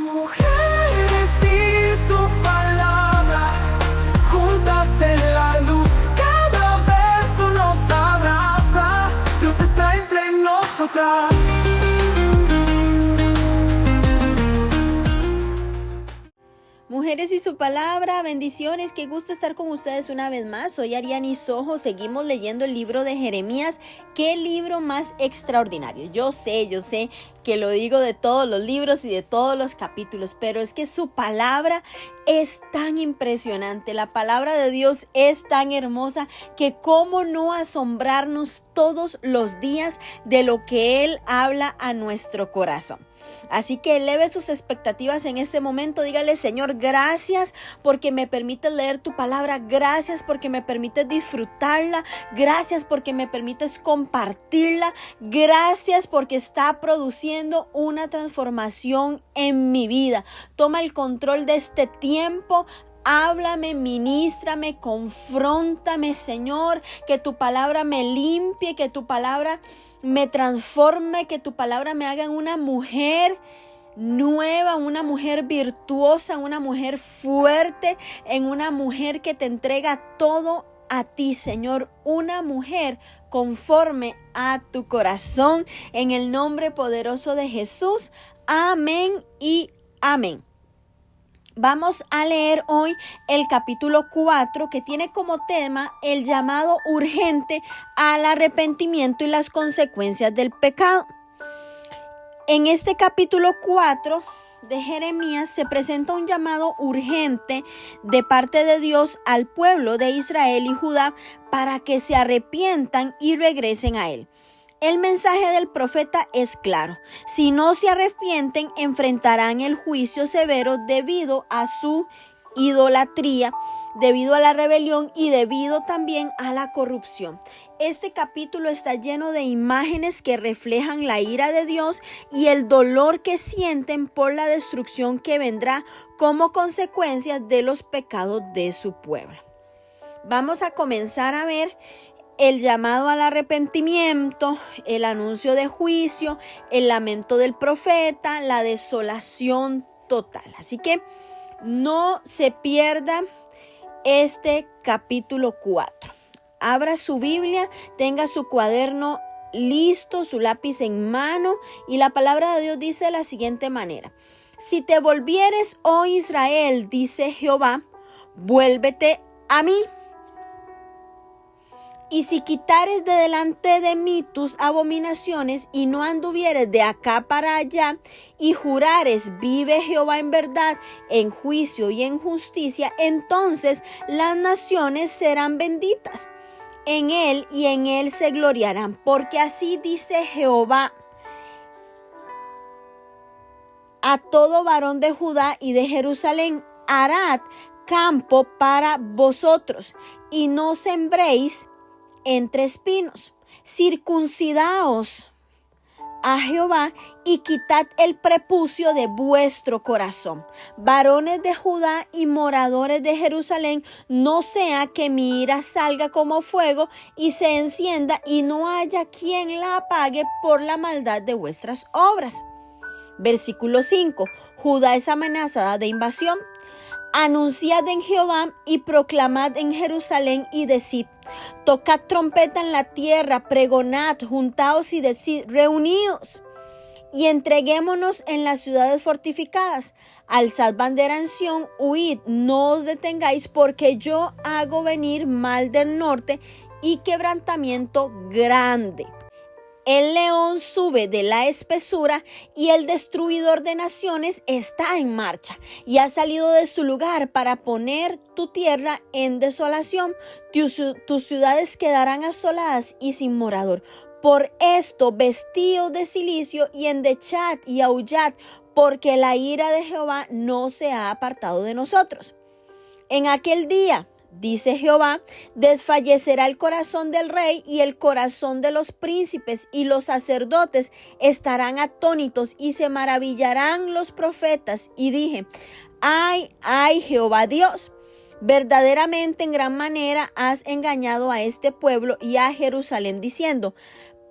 Mujeres y su palabra, juntas en la luz, cada verso nos abraza. Dios está entre nosotras. Mujeres y su palabra, bendiciones, qué gusto estar con ustedes una vez más. Soy Ariani Sojo, seguimos leyendo el libro de Jeremías. Qué libro más extraordinario. Yo sé que lo digo de todos los libros y de todos los capítulos, pero es que su palabra es tan impresionante. La palabra de Dios es tan hermosa que cómo no asombrarnos todos los días de lo que Él habla a nuestro corazón. Así que eleve sus expectativas en este momento. Dígale: Señor, gracias porque me permites leer tu palabra. Gracias porque me permites disfrutarla. Gracias porque me permites compartirla. Gracias porque está produciendo una transformación en mi vida. Toma el control de este tiempo. Háblame, ministrame, confróntame, Señor, que tu palabra me limpie, que tu palabra me transforme, que tu palabra me haga una mujer nueva, una mujer virtuosa, una mujer fuerte, en una mujer que te entrega todo a ti, Señor, una mujer conforme a tu corazón, en el nombre poderoso de Jesús. Amén y amén. Vamos a leer hoy el capítulo 4, que tiene como tema el llamado urgente al arrepentimiento y las consecuencias del pecado. En este capítulo 4 de Jeremías se presenta un llamado urgente de parte de Dios al pueblo de Israel y Judá para que se arrepientan y regresen a Él. El mensaje del profeta es claro: si no se arrepienten, enfrentarán el juicio severo debido a su idolatría, debido a la rebelión y debido también a la corrupción. Este capítulo está lleno de imágenes que reflejan la ira de Dios y el dolor que sienten por la destrucción que vendrá como consecuencia de los pecados de su pueblo. Vamos a comenzar a ver el llamado al arrepentimiento, el anuncio de juicio, el lamento del profeta, la desolación total. Así que no se pierda este capítulo 4. Abra su Biblia, tenga su cuaderno listo, su lápiz en mano, y la palabra de Dios dice de la siguiente manera: si te volvieres, oh Israel, dice Jehová, vuélvete a mí. Y si quitares de delante de mí tus abominaciones y no anduvieres de acá para allá y jurares, vive Jehová en verdad, en juicio y en justicia, entonces las naciones serán benditas en él y en él se gloriarán. Porque así dice Jehová a todo varón de Judá y de Jerusalén: harad campo para vosotros y no sembréis entre espinos. Circuncidaos a Jehová y quitad el prepucio de vuestro corazón, varones de Judá y moradores de Jerusalén, no sea que mi ira salga como fuego y se encienda y no haya quien la apague por la maldad de vuestras obras. Versículo 5. Judá es amenazada de invasión. Anunciad en Jehová y proclamad en Jerusalén y decid: tocad trompeta en la tierra, pregonad, juntaos y decid: reunidos y entreguémonos en las ciudades fortificadas. Alzad bandera en Sión, huid, no os detengáis, porque yo hago venir mal del norte y quebrantamiento grande. El león sube de la espesura y el destruidor de naciones está en marcha y ha salido de su lugar para poner tu tierra en desolación. Tus ciudades quedarán asoladas y sin morador. Por esto, vestíos de cilicio y endechad y aullad, porque la ira de Jehová no se ha apartado de nosotros. En aquel día, dice Jehová, desfallecerá el corazón del rey y el corazón de los príncipes, y los sacerdotes estarán atónitos y se maravillarán los profetas. Y dije: ay, Jehová Dios, verdaderamente en gran manera has engañado a este pueblo y a Jerusalén, diciendo: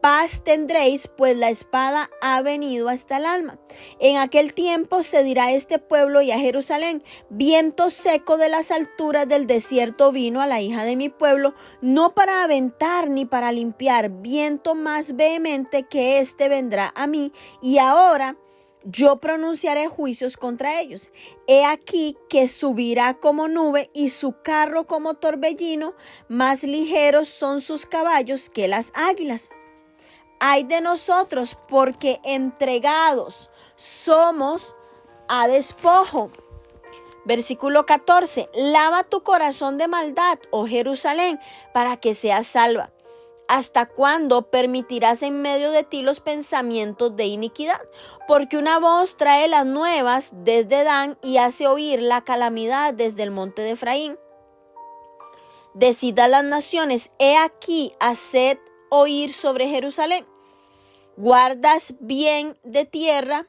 paz tendréis, pues la espada ha venido hasta el alma. En aquel tiempo se dirá a este pueblo y a Jerusalén: viento seco de las alturas del desierto vino a la hija de mi pueblo, no para aventar ni para limpiar, viento más vehemente que éste vendrá a mí, y ahora yo pronunciaré juicios contra ellos. He aquí que subirá como nube y su carro como torbellino, más ligeros son sus caballos que las águilas. Ay de nosotros, porque entregados somos a despojo. Versículo 14. Lava tu corazón de maldad, oh Jerusalén, para que seas salva. ¿Hasta cuándo permitirás en medio de ti los pensamientos de iniquidad? Porque una voz trae las nuevas desde Dan y hace oír la calamidad desde el monte de Efraín. Decid a las naciones: he aquí, haced oír sobre Jerusalén. Guardas bien de tierra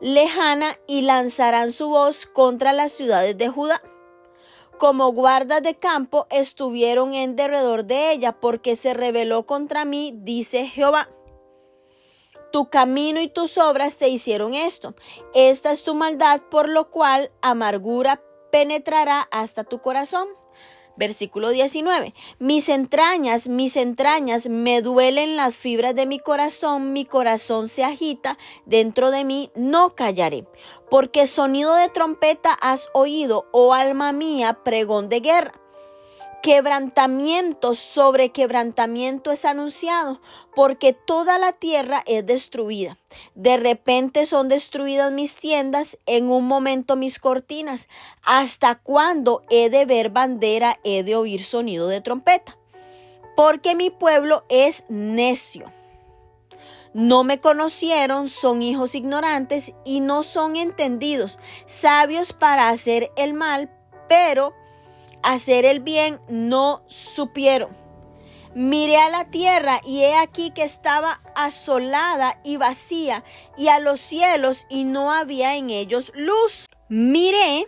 lejana y lanzarán su voz contra las ciudades de Judá. Como guardas de campo estuvieron en derredor de ella, porque se rebeló contra mí, dice Jehová. Tu camino y tus obras te hicieron esto. Esta es tu maldad, por lo cual amargura penetrará hasta tu corazón. Versículo 19. Mis entrañas, me duelen las fibras de mi corazón se agita dentro de mí, no callaré. Porque sonido de trompeta has oído, oh alma mía, pregón de guerra. Quebrantamiento sobre quebrantamiento es anunciado, porque toda la tierra es destruida. De repente son destruidas mis tiendas, en un momento mis cortinas. ¿Hasta cuándo he de ver bandera, he de oír sonido de trompeta? Porque mi pueblo es necio. No me conocieron, son hijos ignorantes y no son entendidos, sabios para hacer el mal, pero hacer el bien no supieron. Miré a la tierra y he aquí que estaba asolada y vacía, y a los cielos y no había en ellos luz. Miré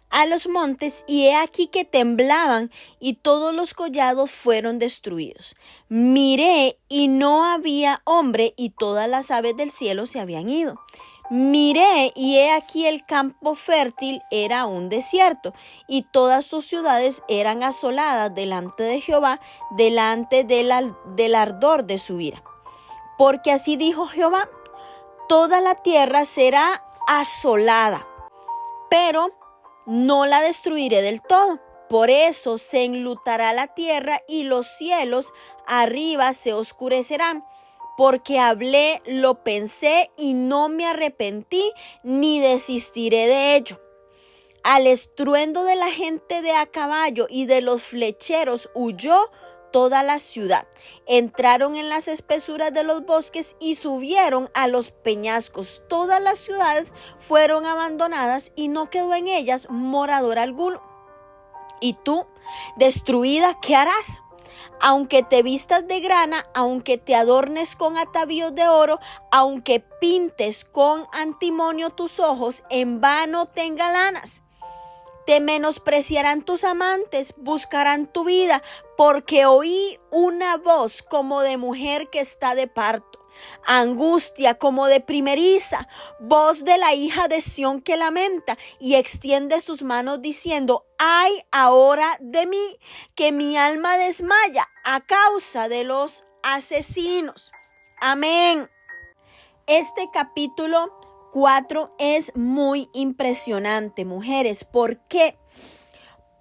a los montes y he aquí que temblaban y todos los collados fueron destruidos. Miré y no había hombre y todas las aves del cielo se habían ido. Miré y he aquí el campo fértil era un desierto y todas sus ciudades eran asoladas delante de Jehová, delante del ardor de su ira. Porque así dijo Jehová: toda la tierra será asolada, pero no la destruiré del todo. Por eso se enlutará la tierra y los cielos arriba se oscurecerán. Porque hablé, lo pensé y no me arrepentí ni desistiré de ello. Al estruendo de la gente de a caballo y de los flecheros huyó toda la ciudad. Entraron en las espesuras de los bosques y subieron a los peñascos. Todas las ciudades fueron abandonadas y no quedó en ellas morador alguno. ¿Y tú, destruida, qué harás? Aunque te vistas de grana, aunque te adornes con atavíos de oro, aunque pintes con antimonio tus ojos, en vano te engalanas. Te menospreciarán tus amantes, buscarán tu vida, porque oí una voz como de mujer que está de parto, angustia como de primeriza, voz de la hija de Sión que lamenta y extiende sus manos diciendo: ay ahora de mí, que mi alma desmaya a causa de los asesinos. Amén. Este capítulo 4 es muy impresionante, mujeres. ¿Por qué?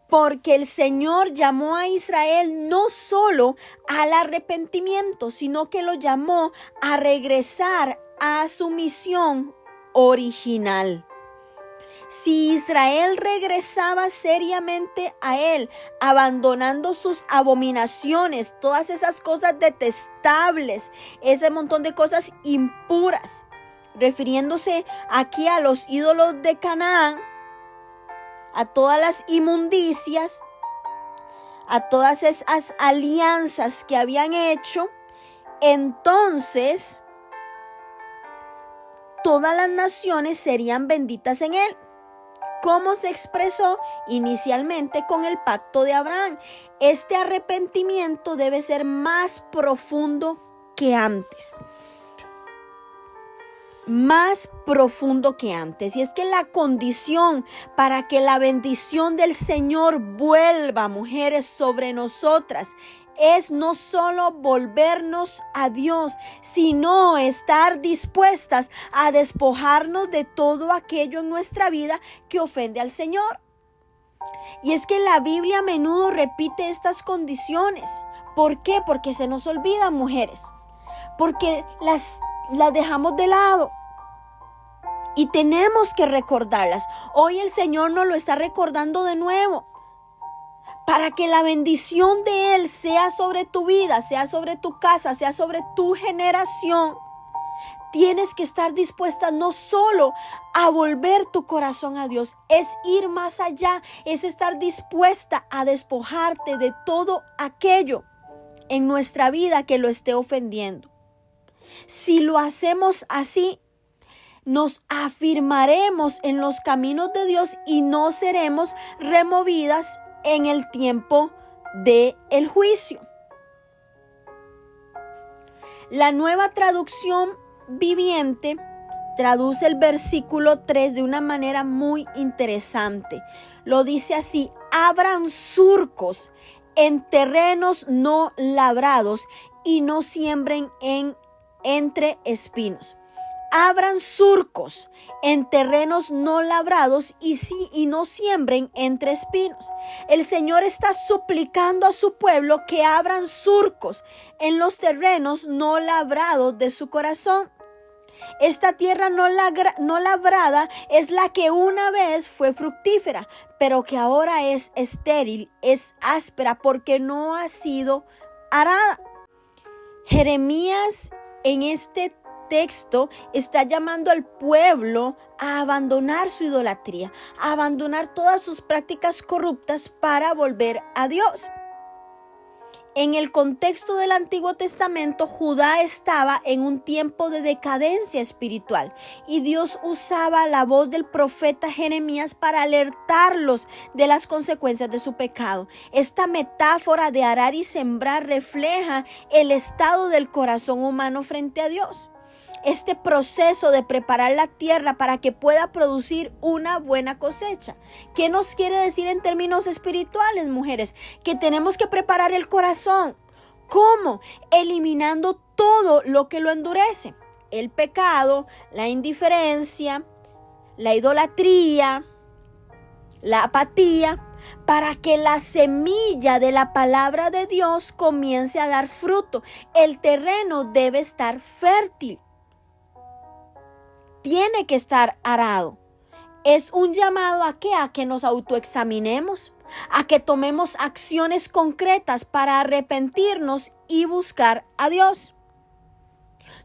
Porque el Señor llamó a Israel no solo al arrepentimiento, sino que lo llamó a regresar a su misión original. Si Israel regresaba seriamente a Él, abandonando sus abominaciones, todas esas cosas detestables, ese montón de cosas impuras, refiriéndose aquí a los ídolos de Canaán, a todas las inmundicias, a todas esas alianzas que habían hecho, entonces todas las naciones serían benditas en él. ¿Cómo se expresó? Inicialmente con el pacto de Abraham. Este arrepentimiento debe ser más profundo que antes. Más profundo que antes. Y es que la condición para que la bendición del Señor vuelva, mujeres, sobre nosotras, es no solo volvernos a Dios, sino estar dispuestas a despojarnos de todo aquello en nuestra vida que ofende al Señor. Y es que la Biblia a menudo repite estas condiciones. ¿Por qué? Porque se nos olvidan, mujeres. Porque las dejamos de lado. Y tenemos que recordarlas. Hoy el Señor nos lo está recordando de nuevo. Para que la bendición de Él sea sobre tu vida, sea sobre tu casa, sea sobre tu generación. Tienes que estar dispuesta no solo a volver tu corazón a Dios, es ir más allá, es estar dispuesta a despojarte de todo aquello en nuestra vida que lo esté ofendiendo. Si lo hacemos así, nos afirmaremos en los caminos de Dios y no seremos removidas en el tiempo del juicio. La Nueva Traducción Viviente traduce el versículo 3 de una manera muy interesante. Lo dice así: abran surcos en terrenos no labrados y no siembren entre espinos. Abran surcos en terrenos no labrados y no siembren entre espinos. El Señor está suplicando a su pueblo que abran surcos en los terrenos no labrados de su corazón. Esta tierra no labrada es la que una vez fue fructífera, pero que ahora es estéril, es áspera porque no ha sido arada. Jeremías en este texto está llamando al pueblo a abandonar su idolatría, a abandonar todas sus prácticas corruptas para volver a Dios. En el contexto del Antiguo Testamento, Judá estaba en un tiempo de decadencia espiritual y Dios usaba la voz del profeta Jeremías para alertarlos de las consecuencias de su pecado. Esta metáfora de arar y sembrar refleja el estado del corazón humano frente a Dios. Este proceso de preparar la tierra para que pueda producir una buena cosecha. ¿Qué nos quiere decir en términos espirituales, mujeres? Que tenemos que preparar el corazón. ¿Cómo? Eliminando todo lo que lo endurece. El pecado, la indiferencia, la idolatría, la apatía, para que la semilla de la palabra de Dios comience a dar fruto. El terreno debe estar fértil. Tiene que estar arado. Es un llamado ¿a qué? A que nos autoexaminemos, a que tomemos acciones concretas para arrepentirnos y buscar a Dios.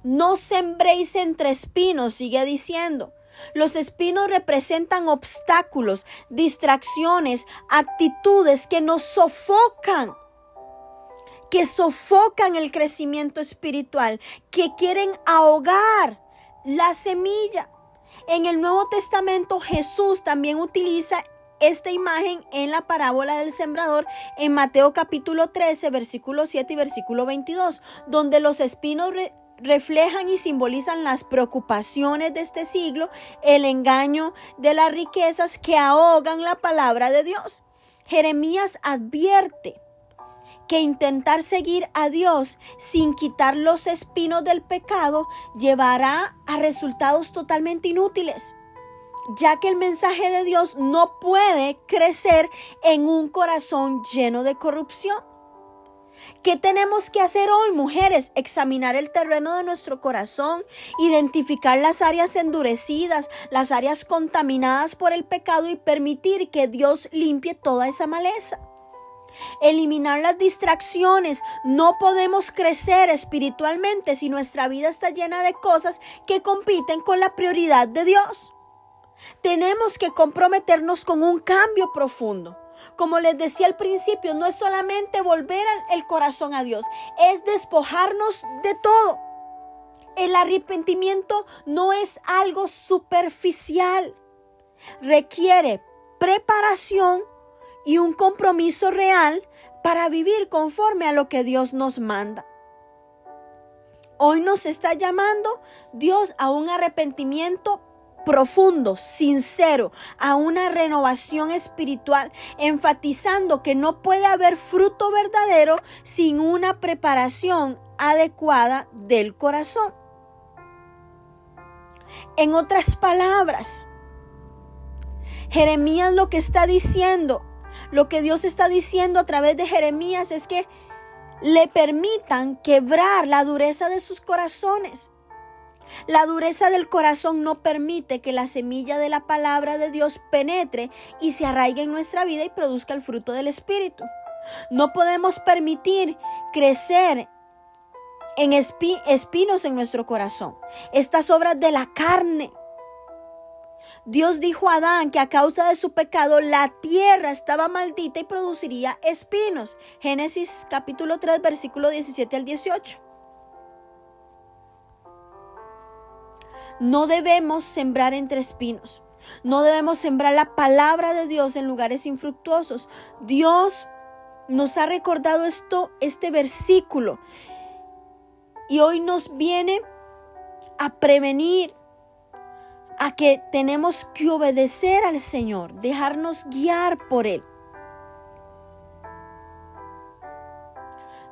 No sembréis entre espinos, sigue diciendo. Los espinos representan obstáculos, distracciones, actitudes que nos sofocan, que sofocan el crecimiento espiritual, que quieren ahogar la semilla. En el Nuevo Testamento Jesús también utiliza esta imagen en la parábola del sembrador en Mateo capítulo 13, versículo 7 y versículo 22, donde los espinos reflejan y simbolizan las preocupaciones de este siglo, el engaño de las riquezas que ahogan la palabra de Dios. Jeremías advierte que intentar seguir a Dios sin quitar los espinos del pecado llevará a resultados totalmente inútiles, ya que el mensaje de Dios no puede crecer en un corazón lleno de corrupción. ¿Qué tenemos que hacer hoy, mujeres? Examinar el terreno de nuestro corazón, identificar las áreas endurecidas, las áreas contaminadas por el pecado y permitir que Dios limpie toda esa maleza. Eliminar las distracciones. No podemos crecer espiritualmente si nuestra vida está llena de cosas que compiten con la prioridad de Dios. Tenemos que comprometernos con un cambio profundo. Como les decía al principio, no es solamente volver el corazón a Dios, es despojarnos de todo. El arrepentimiento no es algo superficial. Requiere preparación y un compromiso real para vivir conforme a lo que Dios nos manda. Hoy nos está llamando Dios a un arrepentimiento profundo, sincero, a una renovación espiritual, enfatizando que no puede haber fruto verdadero sin una preparación adecuada del corazón. En otras palabras, Jeremías lo que está diciendo, lo que Dios está diciendo a través de Jeremías es que le permitan quebrar la dureza de sus corazones. La dureza del corazón no permite que la semilla de la palabra de Dios penetre y se arraigue en nuestra vida y produzca el fruto del Espíritu. No podemos permitir crecer en espinos en nuestro corazón, estas obras de la carne. Dios dijo a Adán que a causa de su pecado la tierra estaba maldita y produciría espinos. Génesis capítulo 3, versículo 17 al 18. No debemos sembrar entre espinos. No debemos sembrar la palabra de Dios en lugares infructuosos. Dios nos ha recordado este versículo. Y hoy nos viene a prevenir a que tenemos que obedecer al Señor, dejarnos guiar por Él.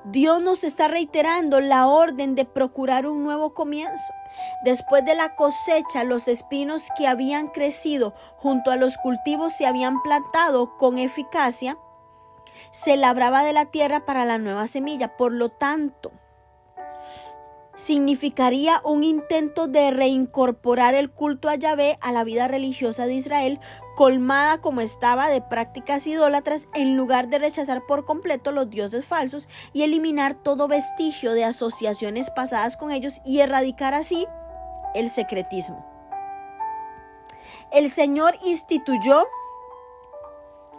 Dios nos está reiterando la orden de procurar un nuevo comienzo. Después de la cosecha, los espinos que habían crecido junto a los cultivos se habían plantado con eficacia. Se labraba de la tierra para la nueva semilla. Por lo tanto, significaría un intento de reincorporar el culto a Yahvé a la vida religiosa de Israel, colmada como estaba de prácticas idólatras, en lugar de rechazar por completo los dioses falsos y eliminar todo vestigio de asociaciones pasadas con ellos y erradicar así el secretismo. El Señor instituyó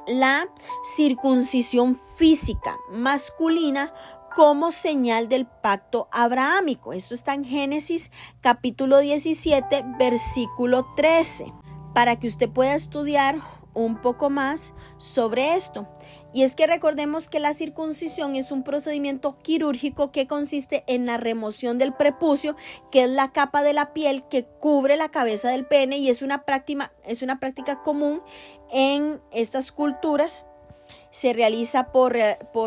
la circuncisión física masculina como señal del pacto abrahámico. Esto está en Génesis capítulo 17, versículo 13, para que usted pueda estudiar un poco más sobre esto. Y es que recordemos que la circuncisión es un procedimiento quirúrgico que consiste en la remoción del prepucio, que es la capa de la piel que cubre la cabeza del pene, y es una práctica común en estas culturas. Se realiza por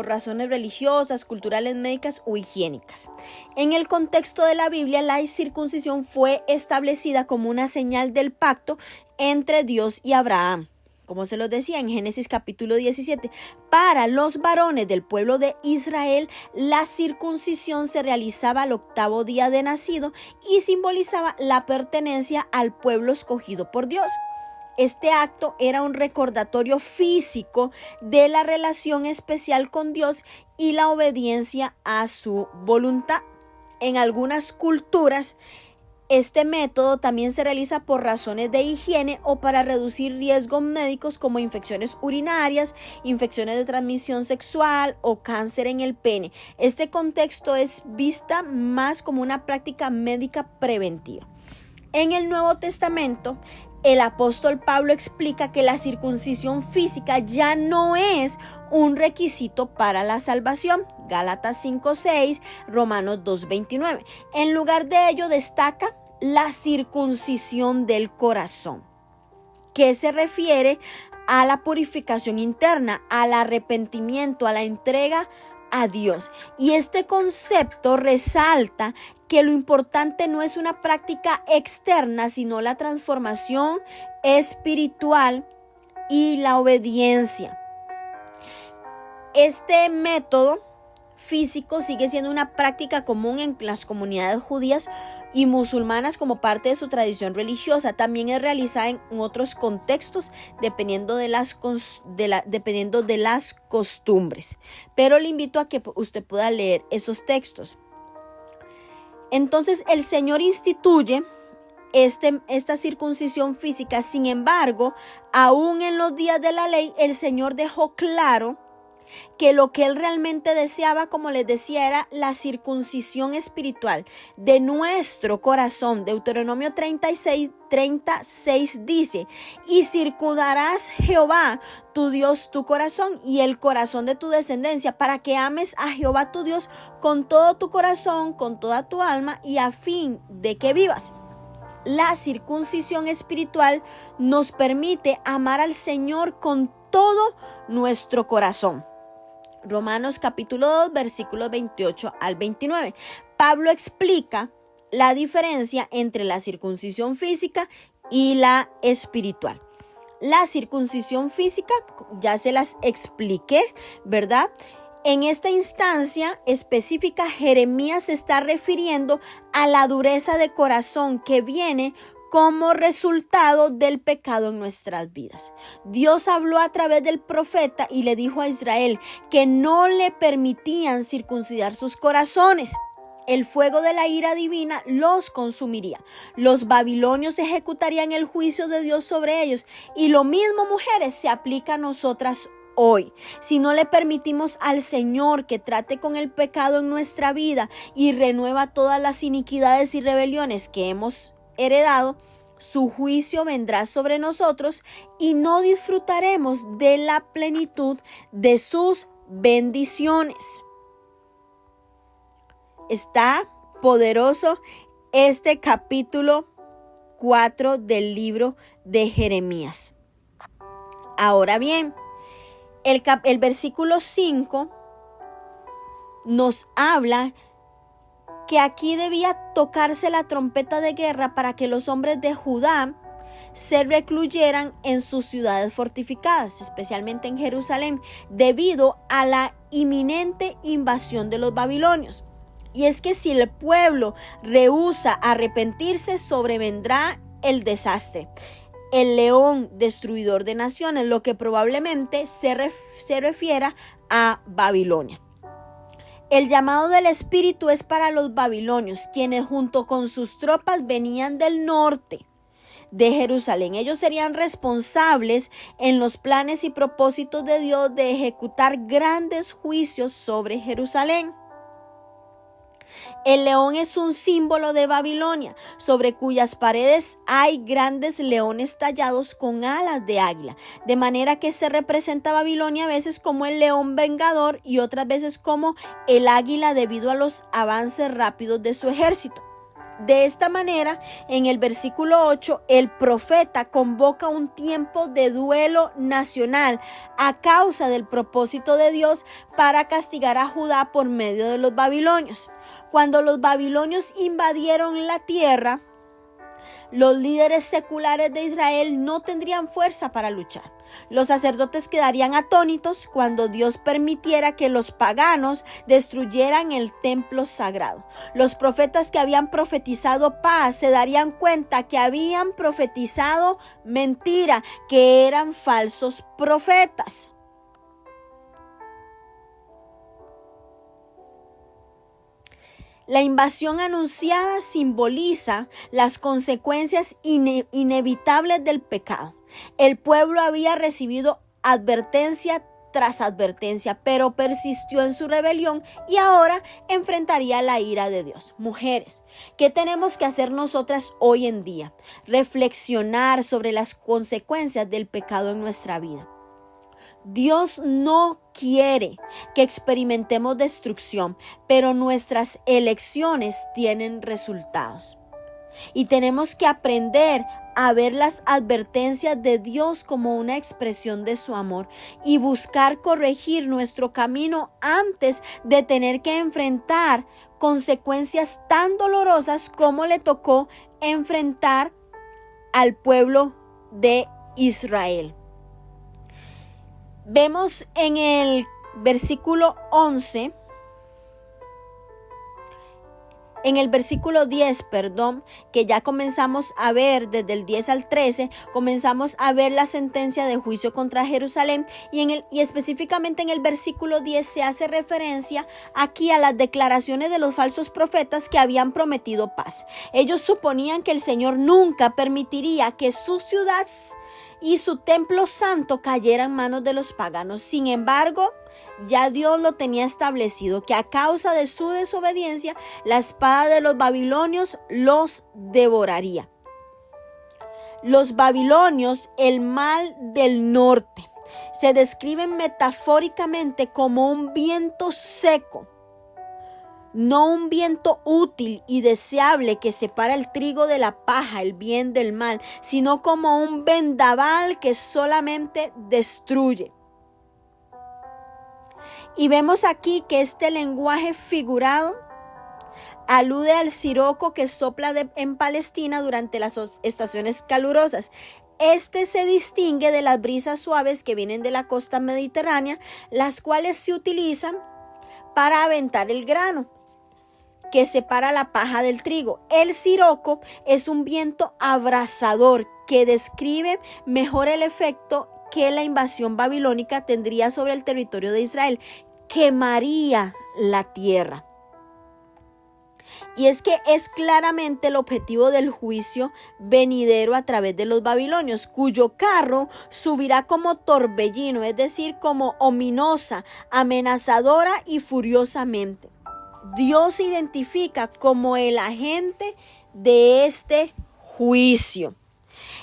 razones religiosas, culturales, médicas o higiénicas. En el contexto de la Biblia, la circuncisión fue establecida como una señal del pacto entre Dios y Abraham. Como se los decía en Génesis capítulo 17, para los varones del pueblo de Israel, la circuncisión se realizaba al 8º día de nacido y simbolizaba la pertenencia al pueblo escogido por Dios. Este acto era un recordatorio físico de la relación especial con Dios y la obediencia a su voluntad. En algunas culturas, este método también se realiza por razones de higiene o para reducir riesgos médicos como infecciones urinarias, infecciones de transmisión sexual o cáncer en el pene. Este contexto es vista más como una práctica médica preventiva. En el Nuevo Testamento, el apóstol Pablo explica que la circuncisión física ya no es un requisito para la salvación. Gálatas 5:6, Romanos 2:29. En lugar de ello destaca la circuncisión del corazón, que se refiere a la purificación interna, al arrepentimiento, a la entrega a Dios. Y este concepto resalta que lo importante no es una práctica externa, sino la transformación espiritual y la obediencia. Este método físico sigue siendo una práctica común en las comunidades judías y musulmanas como parte de su tradición religiosa. También es realizada en otros contextos dependiendo de las costumbres. Pero le invito a que usted pueda leer esos textos. Entonces el Señor instituye esta circuncisión física. Sin embargo, aún en los días de la ley, el Señor dejó claro que lo que él realmente deseaba, como les decía, era la circuncisión espiritual de nuestro corazón. Deuteronomio 36 dice: y circundarás Jehová tu Dios tu corazón y el corazón de tu descendencia, para que ames a Jehová tu Dios con todo tu corazón, con toda tu alma, y a fin de que vivas. La circuncisión espiritual nos permite amar al Señor con todo nuestro corazón. Romanos capítulo 2, versículos 28 al 29. Pablo explica la diferencia entre la circuncisión física y la espiritual. La circuncisión física, ya se las expliqué, ¿verdad? En esta instancia específica, Jeremías se está refiriendo a la dureza de corazón que viene como resultado del pecado en nuestras vidas. Dios habló a través del profeta y le dijo a Israel que no le permitían circuncidar sus corazones. El fuego de la ira divina los consumiría. Los babilonios ejecutarían el juicio de Dios sobre ellos. Y lo mismo, mujeres, se aplica a nosotras hoy. Si no le permitimos al Señor que trate con el pecado en nuestra vida y renueva todas las iniquidades y rebeliones que hemos heredado, su juicio vendrá sobre nosotros y no disfrutaremos de la plenitud de sus bendiciones. Está poderoso este capítulo 4 del libro de Jeremías. Ahora bien, el versículo 5 nos habla que aquí debía tocarse la trompeta de guerra para que los hombres de Judá se recluyeran en sus ciudades fortificadas, especialmente en Jerusalén, debido a la inminente invasión de los babilonios. Y es que si el pueblo rehúsa arrepentirse, sobrevendrá el desastre, el león destruidor de naciones, lo que probablemente se refiera a Babilonia. El llamado del Espíritu es para los babilonios, quienes junto con sus tropas venían del norte de Jerusalén. Ellos serían responsables en los planes y propósitos de Dios de ejecutar grandes juicios sobre Jerusalén. El león es un símbolo de Babilonia, sobre cuyas paredes hay grandes leones tallados con alas de águila, de manera que se representa a Babilonia a veces como el león vengador y otras veces como el águila debido a los avances rápidos de su ejército. De esta manera, en el versículo 8, el profeta convoca un tiempo de duelo nacional a causa del propósito de Dios para castigar a Judá por medio de los babilonios. Cuando los babilonios invadieron la tierra, los líderes seculares de Israel no tendrían fuerza para luchar. Los sacerdotes quedarían atónitos cuando Dios permitiera que los paganos destruyeran el templo sagrado. Los profetas que habían profetizado paz se darían cuenta que habían profetizado mentira, que eran falsos profetas. La invasión anunciada simboliza las consecuencias inevitables del pecado. El pueblo había recibido advertencia tras advertencia, pero persistió en su rebelión y ahora enfrentaría la ira de Dios. Mujeres, ¿qué tenemos que hacer nosotras hoy en día? Reflexionar sobre las consecuencias del pecado en nuestra vida. Dios no quiere que experimentemos destrucción, pero nuestras elecciones tienen resultados. Y tenemos que aprender a ver las advertencias de Dios como una expresión de su amor y buscar corregir nuestro camino antes de tener que enfrentar consecuencias tan dolorosas como le tocó enfrentar al pueblo de Israel. Vemos en el versículo 11, en el versículo 10, que ya comenzamos a ver desde el 10 al 13, comenzamos a ver la sentencia de juicio contra Jerusalén y específicamente en el versículo 10 se hace referencia aquí a las declaraciones de los falsos profetas que habían prometido paz. Ellos suponían que el Señor nunca permitiría que su ciudad y su templo santo cayera en manos de los paganos. Sin embargo, ya Dios lo tenía establecido, que a causa de su desobediencia, la espada de los babilonios los devoraría. Los babilonios, el mal del norte, se describen metafóricamente como un viento seco, no un viento útil y deseable que separa el trigo de la paja, el bien del mal, sino como un vendaval que solamente destruye. Y vemos aquí que este lenguaje figurado alude al siroco que sopla en Palestina durante las estaciones calurosas. Este se distingue de las brisas suaves que vienen de la costa mediterránea, las cuales se utilizan para aventar el grano que separa la paja del trigo. El siroco es un viento abrasador que describe mejor el efecto que la invasión babilónica tendría sobre el territorio de Israel. Quemaría la tierra. Y es que es claramente el objetivo del juicio venidero a través de los babilonios, cuyo carro subirá como torbellino, es decir, como ominosa, amenazadora y furiosamente. Dios se identifica como el agente de este juicio.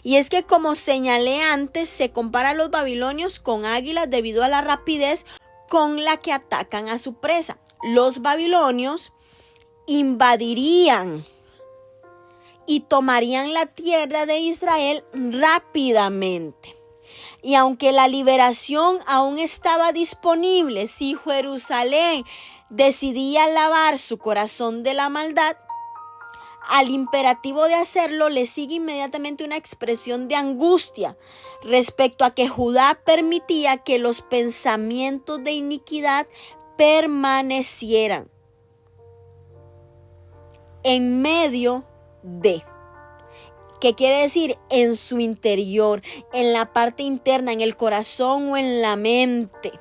Y es que, como señalé antes, se compara a los babilonios con águilas debido a la rapidez con la que atacan a su presa. Los babilonios invadirían y tomarían la tierra de Israel rápidamente. Y aunque la liberación aún estaba disponible, si Jerusalén decidía lavar su corazón de la maldad, al imperativo de hacerlo le sigue inmediatamente una expresión de angustia respecto a que Judá permitía que los pensamientos de iniquidad permanecieran en medio de. ¿Qué quiere decir? En su interior, en la parte interna, en el corazón o en la mente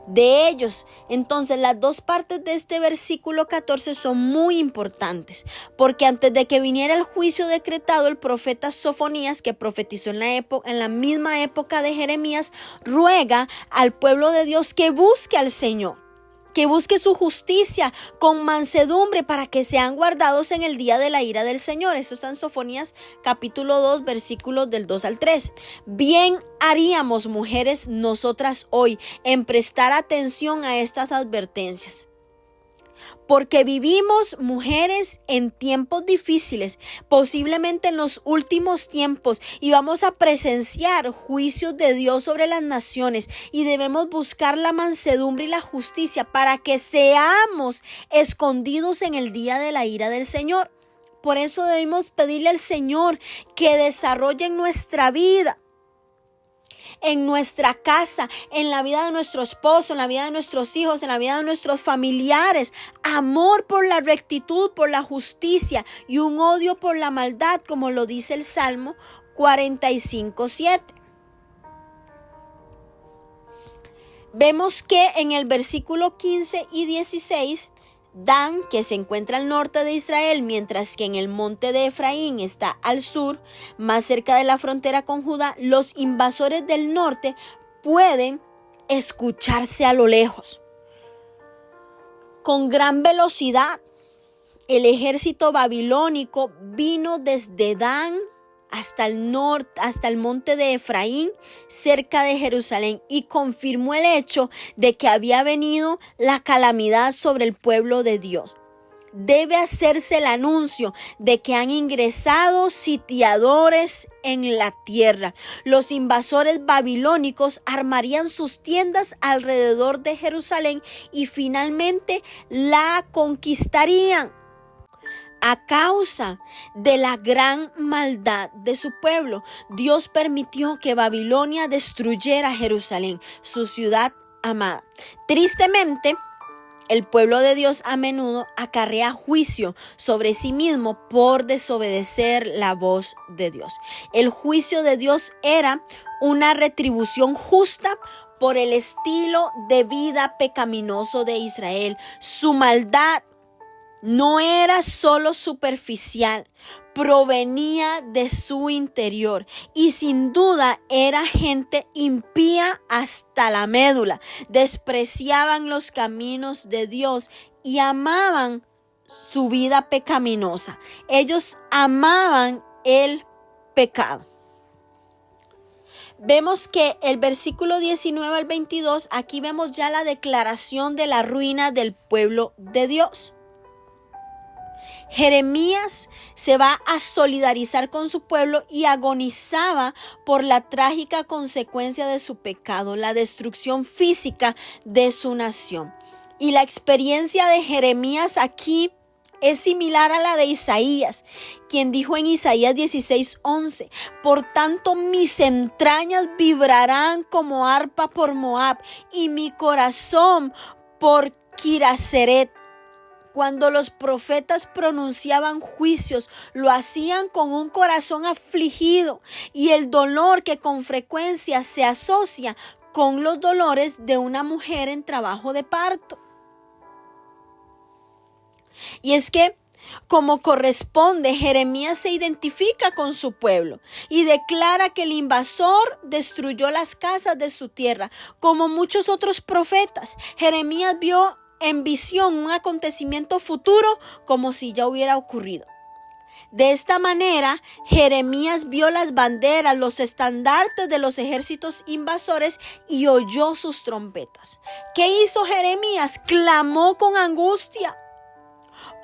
de ellos. Entonces, las dos partes de este versículo 14 son muy importantes, porque antes de que viniera el juicio decretado, el profeta Sofonías, que profetizó en la misma época de Jeremías, ruega al pueblo de Dios que busque al Señor, que busque su justicia con mansedumbre para que sean guardados en el día de la ira del Señor. Esto está en Sofonías capítulo 2, versículos del 2 al 3. Bien haríamos, mujeres, nosotras hoy en prestar atención a estas advertencias. Porque vivimos, mujeres, en tiempos difíciles, posiblemente en los últimos tiempos, y vamos a presenciar juicios de Dios sobre las naciones, y debemos buscar la mansedumbre y la justicia para que seamos escondidos en el día de la ira del Señor. Por eso debemos pedirle al Señor que desarrolle en nuestra vida, en nuestra casa, en la vida de nuestro esposo, en la vida de nuestros hijos, en la vida de nuestros familiares, amor por la rectitud, por la justicia y un odio por la maldad, como lo dice el Salmo 45:7. Vemos que en el versículo 15 y 16, Dan, que se encuentra al norte de Israel, mientras que en el monte de Efraín está al sur, más cerca de la frontera con Judá, los invasores del norte pueden escucharse a lo lejos. Con gran velocidad, el ejército babilónico vino desde Dan hasta el norte, hasta el monte de Efraín, cerca de Jerusalén, y confirmó el hecho de que había venido la calamidad sobre el pueblo de Dios. Debe hacerse el anuncio de que han ingresado sitiadores en la tierra. Los invasores babilónicos armarían sus tiendas alrededor de Jerusalén y finalmente la conquistarían. A causa de la gran maldad de su pueblo, Dios permitió que Babilonia destruyera Jerusalén, su ciudad amada. Tristemente, el pueblo de Dios a menudo acarrea juicio sobre sí mismo por desobedecer la voz de Dios. El juicio de Dios era una retribución justa por el estilo de vida pecaminoso de Israel, su maldad no era solo superficial, provenía de su interior y sin duda era gente impía hasta la médula. Despreciaban los caminos de Dios y amaban su vida pecaminosa. Ellos amaban el pecado. Vemos que el versículo 19 al 22, aquí vemos ya la declaración de la ruina del pueblo de Dios. Jeremías se va a solidarizar con su pueblo y agonizaba por la trágica consecuencia de su pecado, la destrucción física de su nación. Y la experiencia de Jeremías aquí es similar a la de Isaías, quien dijo en Isaías 16:11, por tanto mis entrañas vibrarán como arpa por Moab y mi corazón por Kiraseret. Cuando los profetas pronunciaban juicios, lo hacían con un corazón afligido y el dolor que con frecuencia se asocia con los dolores de una mujer en trabajo de parto. Y es que, como corresponde, Jeremías se identifica con su pueblo y declara que el invasor destruyó las casas de su tierra. Como muchos otros profetas, Jeremías vio en visión un acontecimiento futuro como si ya hubiera ocurrido. De esta manera, Jeremías vio las banderas, los estandartes de los ejércitos invasores y oyó sus trompetas. ¿Qué hizo Jeremías? Clamó con angustia.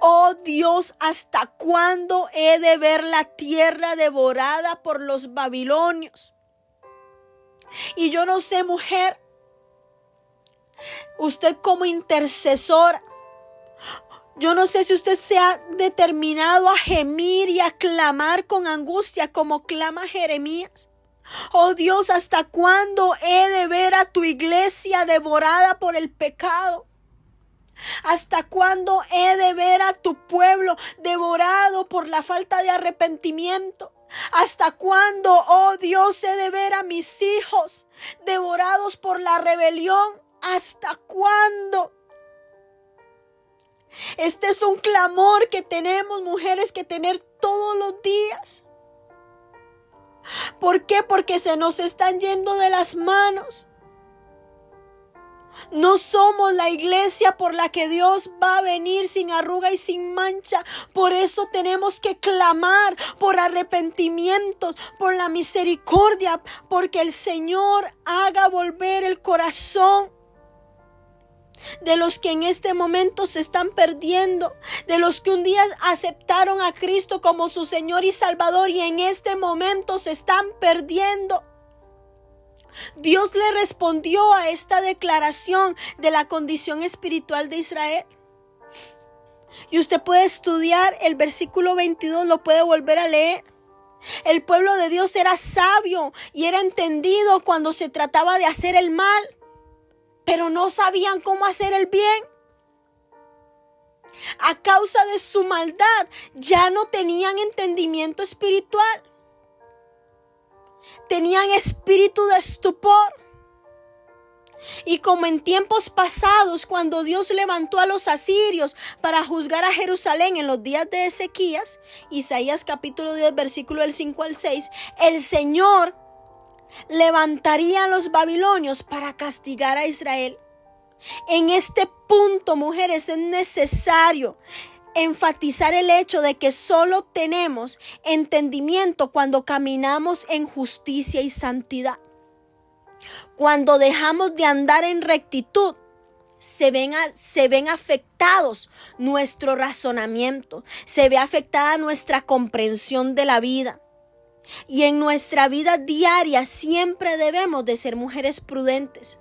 Oh Dios, ¿hasta cuándo he de ver la tierra devorada por los babilonios? Y yo no sé, mujer, usted como intercesora, yo no sé si usted se ha determinado a gemir y a clamar con angustia como clama Jeremías. Oh Dios, ¿hasta cuándo he de ver a tu iglesia devorada por el pecado? ¿Hasta cuándo he de ver a tu pueblo devorado por la falta de arrepentimiento? ¿Hasta cuándo, oh Dios, he de ver a mis hijos devorados por la rebelión? ¿Hasta cuándo? Este es un clamor que tenemos, mujeres, que tener todos los días. ¿Por qué? Porque se nos están yendo de las manos. No somos la iglesia por la que Dios va a venir sin arruga y sin mancha. Por eso tenemos que clamar por arrepentimientos, por la misericordia, porque el Señor haga volver el corazón de los que en este momento se están perdiendo, de los que un día aceptaron a Cristo como su Señor y Salvador y en este momento se están perdiendo. Dios le respondió a esta declaración de la condición espiritual de Israel. Y usted puede estudiar el versículo 22, lo puede volver a leer. El pueblo de Dios era sabio y era entendido cuando se trataba de hacer el mal, pero no sabían cómo hacer el bien. A causa de su maldad, ya no tenían entendimiento espiritual. Tenían espíritu de estupor. Y como en tiempos pasados, cuando Dios levantó a los asirios para juzgar a Jerusalén en los días de Ezequías, Isaías capítulo 10, versículo del 5 al 6, el Señor levantaría a los babilonios para castigar a Israel. En este punto, mujeres, es necesario enfatizar el hecho de que solo tenemos entendimiento cuando caminamos en justicia y santidad. Cuando dejamos de andar en rectitud, se ven afectados nuestro razonamiento, se ve afectada nuestra comprensión de la vida. Y en nuestra vida diaria siempre debemos de ser mujeres prudentes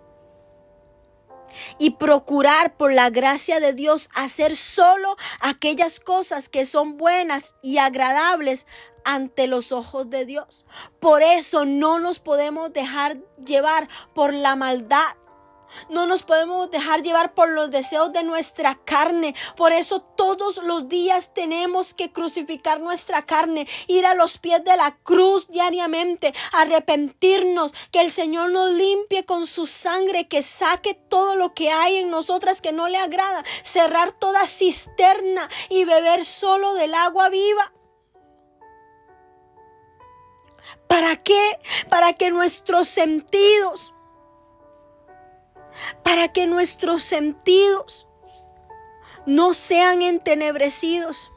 y procurar por la gracia de Dios hacer solo aquellas cosas que son buenas y agradables ante los ojos de Dios. Por eso no nos podemos dejar llevar por la maldad, No nos podemos dejar llevar por los deseos de nuestra carne. Por eso todos los días tenemos que crucificar nuestra carne, ir a los pies de la cruz diariamente, arrepentirnos, que el Señor nos limpie con su sangre, que saque todo lo que hay en nosotras que no le agrada, cerrar toda cisterna y beber solo del agua viva. ¿Para qué? Para que nuestros sentidos no sean entenebrecidos.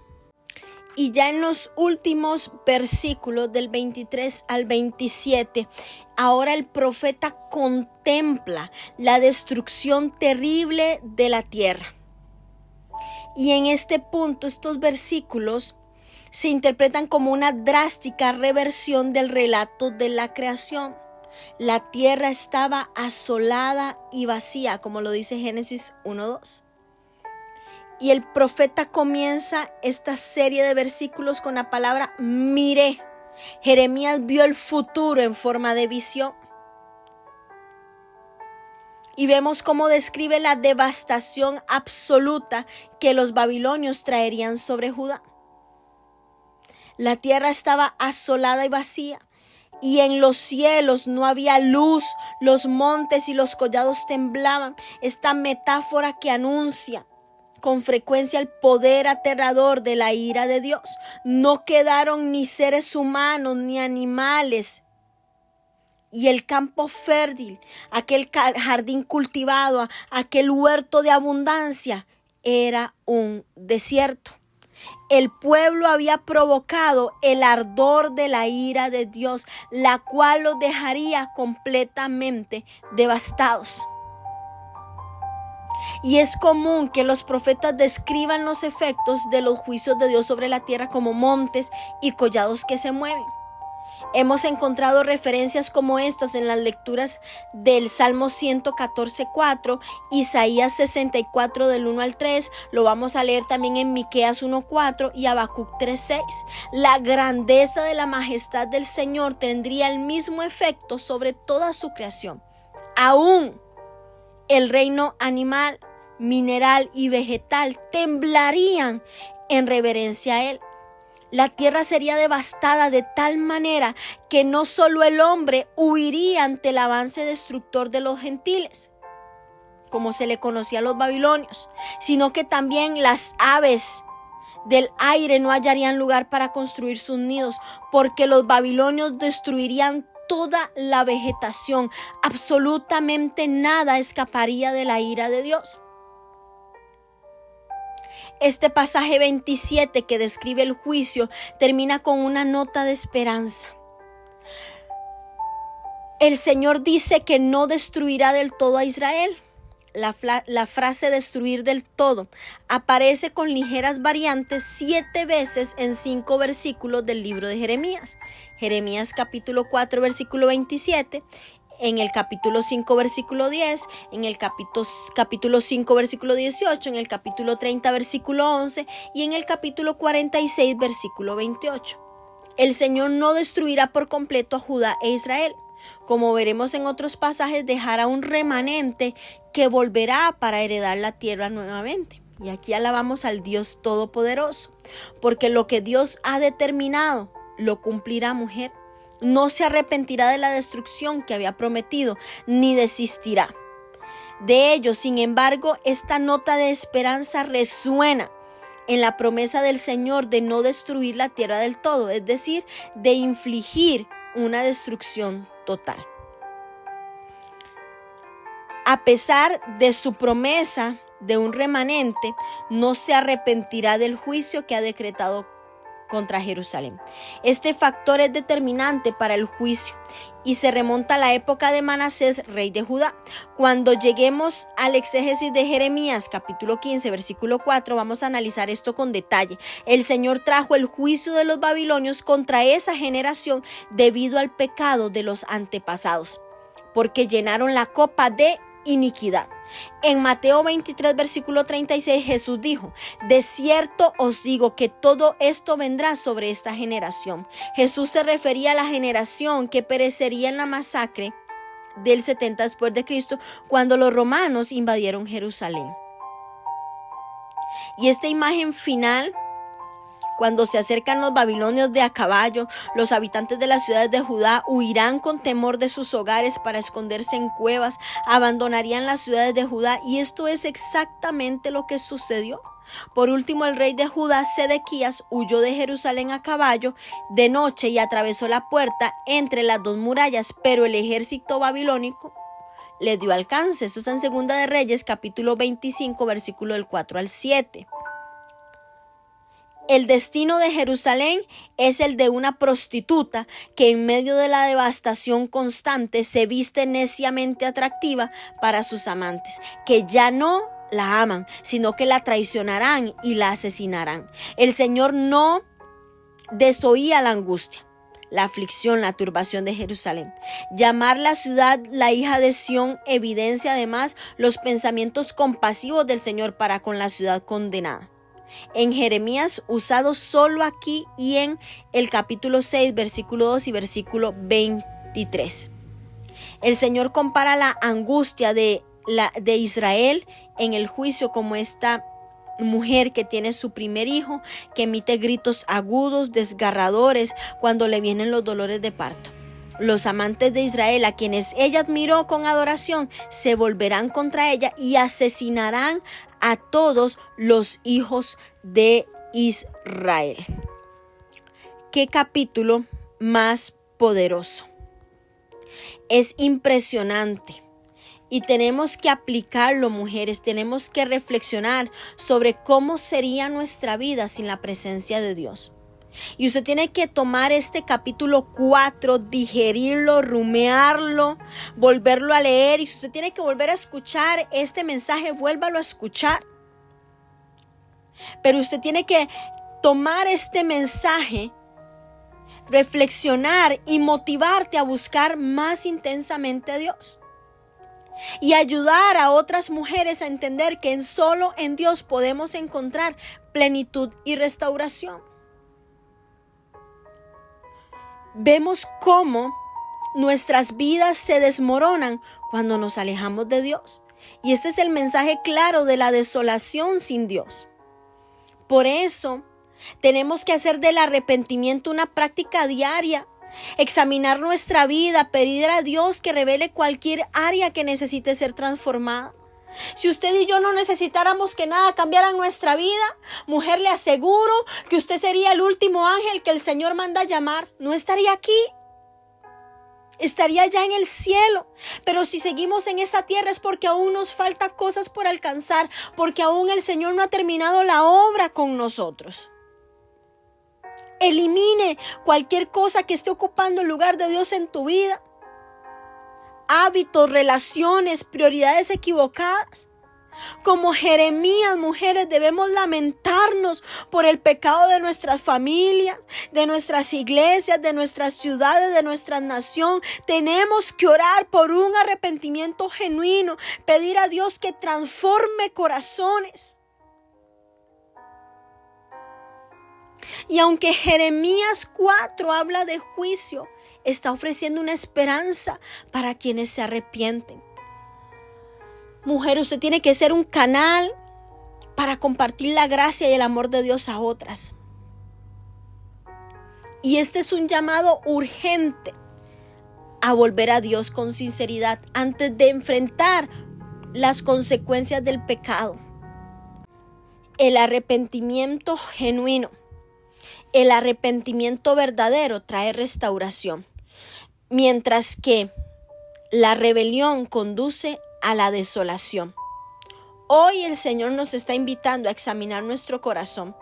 Y ya en los últimos versículos del 23 al 27, ahora el profeta contempla la destrucción terrible de la tierra. Y en este punto, estos versículos se interpretan como una drástica reversión del relato de la creación. La tierra estaba asolada y vacía, como lo dice Génesis 1:2. Y el profeta comienza esta serie de versículos con la palabra miré. Jeremías vio el futuro en forma de visión. Y vemos cómo describe la devastación absoluta que los babilonios traerían sobre Judá. La tierra estaba asolada y vacía. Y en los cielos no había luz, los montes y los collados temblaban. Esta metáfora que anuncia con frecuencia el poder aterrador de la ira de Dios. No quedaron ni seres humanos ni animales. Y el campo fértil, aquel jardín cultivado, aquel huerto de abundancia, era un desierto. El pueblo había provocado el ardor de la ira de Dios, la cual los dejaría completamente devastados. Y es común que los profetas describan los efectos de los juicios de Dios sobre la tierra como montes y collados que se mueven. Hemos encontrado referencias como estas en las lecturas del Salmo 114:4, Isaías 64 del 1 al 3, lo vamos a leer también en Miqueas 1:4 y Habacuc 3:6. La grandeza de la majestad del Señor tendría el mismo efecto sobre toda su creación. Aún el reino animal, mineral y vegetal temblarían en reverencia a Él. La tierra sería devastada de tal manera que no solo el hombre huiría ante el avance destructor de los gentiles, como se le conocía a los babilonios, sino que también las aves del aire no hallarían lugar para construir sus nidos, porque los babilonios destruirían toda la vegetación. Absolutamente nada escaparía de la ira de Dios. Este pasaje 27 que describe el juicio termina con una nota de esperanza. El Señor dice que no destruirá del todo a Israel. La frase destruir del todo aparece con ligeras variantes 7 veces en 5 versículos del libro de Jeremías. Jeremías capítulo 4 versículo 27, en el capítulo 5 versículo 10, en el capítulo 5 versículo 18, en el capítulo 30 versículo 11 y en el capítulo 46 versículo 28. El Señor no destruirá por completo a Judá e Israel. Como veremos en otros pasajes, dejará un remanente que volverá para heredar la tierra nuevamente. Y aquí alabamos al Dios Todopoderoso, porque lo que Dios ha determinado lo cumplirá, mujer. No se arrepentirá de la destrucción que había prometido, ni desistirá de ello. Sin embargo, esta nota de esperanza resuena en la promesa del Señor de no destruir la tierra del todo, es decir, de infligir una destrucción total. A pesar de su promesa de un remanente, no se arrepentirá del juicio que ha decretado contra Jerusalén. Este factor es determinante para el juicio y se remonta a la época de Manasés, rey de Judá. Cuando lleguemos al exégesis de Jeremías, capítulo 15, versículo 4, vamos a analizar esto con detalle. El Señor trajo el juicio de los babilonios contra esa generación debido al pecado de los antepasados, porque llenaron la copa de iniquidad. En Mateo 23, versículo 36, Jesús dijo: de cierto os digo que todo esto vendrá sobre esta generación. Jesús se refería a la generación que perecería en la masacre del 70 después de Cristo, cuando los romanos invadieron Jerusalén. Y esta imagen final, cuando se acercan los babilonios de a caballo, los habitantes de las ciudades de Judá huirán con temor de sus hogares para esconderse en cuevas, abandonarían las ciudades de Judá, y esto es exactamente lo que sucedió. Por último, el rey de Judá, Sedequías, huyó de Jerusalén a caballo de noche y atravesó la puerta entre las dos murallas, pero el ejército babilónico le dio alcance. Eso está en Segunda de Reyes, capítulo 25, versículo del 4 al 7. El destino de Jerusalén es el de una prostituta que en medio de la devastación constante se viste neciamente atractiva para sus amantes, que ya no la aman, sino que la traicionarán y la asesinarán. El Señor no desoía la angustia, la aflicción, la turbación de Jerusalén. Llamar la ciudad la hija de Sión evidencia además los pensamientos compasivos del Señor para con la ciudad condenada. En Jeremías, usado solo aquí y en el capítulo 6, versículo 2 y versículo 23. El Señor compara la angustia de Israel en el juicio como esta mujer que tiene su primer hijo, que emite gritos agudos, desgarradores cuando le vienen los dolores de parto. Los amantes de Israel, a quienes ella admiró con adoración, se volverán contra ella y asesinarán a todos los hijos de Israel. Qué capítulo más poderoso. Es impresionante. Y tenemos que aplicarlo, mujeres. Tenemos que reflexionar sobre cómo sería nuestra vida sin la presencia de Dios. Y usted tiene que tomar este capítulo 4, digerirlo, rumearlo, volverlo a leer. Y si usted tiene que volver a escuchar este mensaje, vuélvalo a escuchar. Pero usted tiene que tomar este mensaje, reflexionar y motivarte a buscar más intensamente a Dios. Y ayudar a otras mujeres a entender que solo en Dios podemos encontrar plenitud y restauración. Vemos cómo nuestras vidas se desmoronan cuando nos alejamos de Dios. Y este es el mensaje claro de la desolación sin Dios. Por eso tenemos que hacer del arrepentimiento una práctica diaria. Examinar nuestra vida, pedir a Dios que revele cualquier área que necesite ser transformada. Si usted y yo no necesitáramos que nada cambiara en nuestra vida, mujer, le aseguro que usted sería el último ángel que el Señor manda a llamar. No estaría aquí, estaría ya en el cielo. Pero si seguimos en esa tierra es porque aún nos falta cosas por alcanzar, porque aún el Señor no ha terminado la obra con nosotros. Elimine cualquier cosa que esté ocupando el lugar de Dios en tu vida. Hábitos, relaciones, prioridades equivocadas. Como Jeremías, mujeres, debemos lamentarnos por el pecado de nuestras familias, de nuestras iglesias, de nuestras ciudades, de nuestra nación. Tenemos que orar por un arrepentimiento genuino, pedir a Dios que transforme corazones. Y aunque Jeremías 4 habla de juicio, está ofreciendo una esperanza para quienes se arrepienten. Mujer, usted tiene que ser un canal para compartir la gracia y el amor de Dios a otras. Y este es un llamado urgente a volver a Dios con sinceridad antes de enfrentar las consecuencias del pecado. El arrepentimiento genuino, el arrepentimiento verdadero trae restauración, mientras que la rebelión conduce a la desolación. Hoy el Señor nos está invitando a examinar nuestro corazón,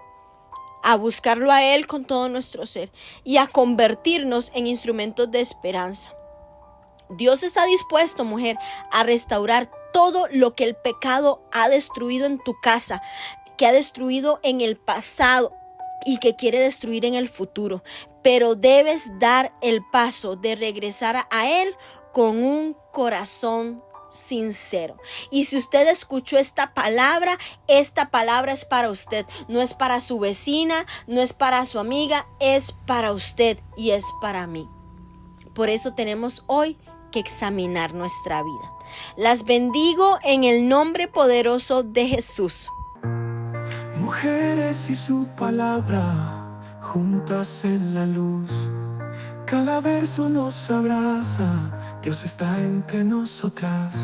a buscarlo a Él con todo nuestro ser y a convertirnos en instrumentos de esperanza. Dios está dispuesto, mujer, a restaurar todo lo que el pecado ha destruido en tu casa, que ha destruido en el pasado y que quiere destruir en el futuro. Pero debes dar el paso de regresar a Él con un corazón sincero. Y si usted escuchó esta palabra es para usted. No es para su vecina, no es para su amiga, es para usted y es para mí. Por eso tenemos hoy que examinar nuestra vida. Las bendigo en el nombre poderoso de Jesús. Mujeres y su palabra, juntas en la luz. Cada verso nos abraza, Dios está entre nosotras.